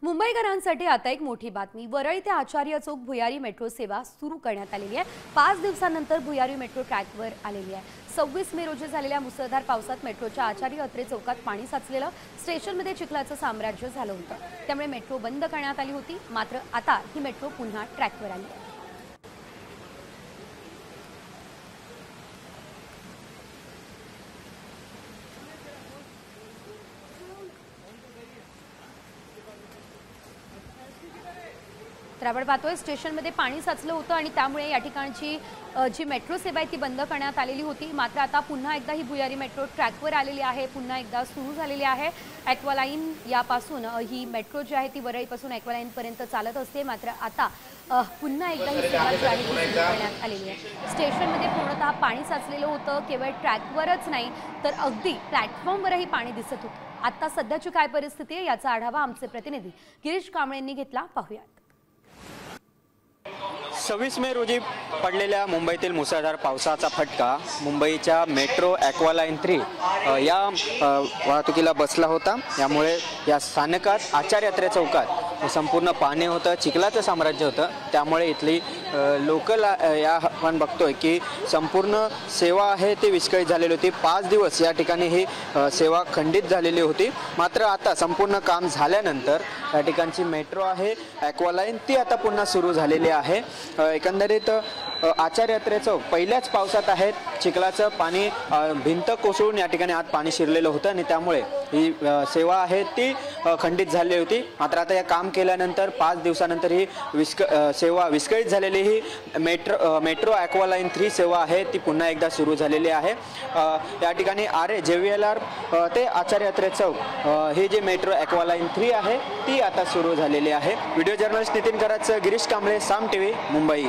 मुंबईकरांसाठी आता एक मोठी बातमी। वरळी ते आचार्य चौक भुयारी मेट्रो सेवा सुरू करण्यात आलेली आहे। 5 दिवसांनंतर भुयारी मेट्रो ट्रॅकवर आलेली आहे। 26 मे रोजी झालेल्या मुसळधार पावसात मेट्रोच्या आचार्य अत्रे चौकात पाणी साचलेलं, स्टेशनमध्ये चिखलाचं साम्राज्य झालं होतं। त्यामुळे मेट्रो बंद करण्यात आली होती। मात्र आता ही मेट्रो पुन्हा ट्रॅकवर आली आहे। तर आपण पाहतोय स्टेशनमध्ये पाणी साचलं होतं आणि त्यामुळे या ठिकाणची जी मेट्रो सेवा आहे ती बंद करण्यात आलेली होती। मात्र आता पुन्हा एकदा ही भुयारी मेट्रो ट्रॅकवर आलेली आहे, पुन्हा एकदा सुरू झालेली आहे। ॲक्वालाईन यापासून ही मेट्रो जी आहे ती वरळीपासून ॲक्वालाईन पर्यंत चालत असते। मात्र आता पुन्हा एकदा ही सेवा जी आहे ती सुरू करण्यात आलेली आहे। स्टेशनमध्ये पूर्णतः पाणी साचलेलं होतं। केवळ ट्रॅकवरच नाही तर अगदी प्लॅटफॉर्मवरही पाणी दिसत होतं। आता सध्याची काय परिस्थिती आहे याचा आढावा आमचे प्रतिनिधी गिरीश कांबळेंनी घेतला, पाहूयात। 26 मे रोजी पडलेल्या मुंबईतील मुसळधार पावसाचा फटका मुंबईच्या मेट्रो ॲक्वालाईन 3 या वाहतुकीला बसला होता। यामुळे या स्थानकात आचार्य अत्रे चौकात संपूर्ण पाणी होतं, चिखलाचं साम्राज्य होतं। त्यामुळे इथली लोकल या आपण बघतोय की संपूर्ण सेवा आहे ती विस्कळीत झालेली होती। 5 दिवस या ठिकाणी ही सेवा खंडित झालेली होती। मात्र आता संपूर्ण काम झाल्यानंतर या ठिकाणची मेट्रो आहे ॲक्वालाईन ती आता पुन्हा सुरू झालेली आहे। एकंदरीत आचार्य अत्रे चौक पहिल्याच पावसात आहेत, चिखलाचं पाणी भिंत कोसळून या ठिकाणी आत पाणी शिरलेलं होतं आणि त्यामुळे ही सेवा आहे ती खंडित झाली होती। मात्र आता या काम केल्यानंतर 5 दिवसानंतर ही सेवा विस्कळीत झालेली ही मेट्रो ॲक्वालाईन 3 सेवा आहे ती पुन्हा एकदा सुरू झालेली आहे। या ठिकाणी JVLR ते आचार्य अत्रे चौक ही जी मेट्रो ॲक्वालाईन 3 आहे ती आता सुरू झालेली आहे। व्हिडिओ जर्नलिस्ट नितीन कराच, गिरीश कांबळे, साम टीव्ही, मुंबई।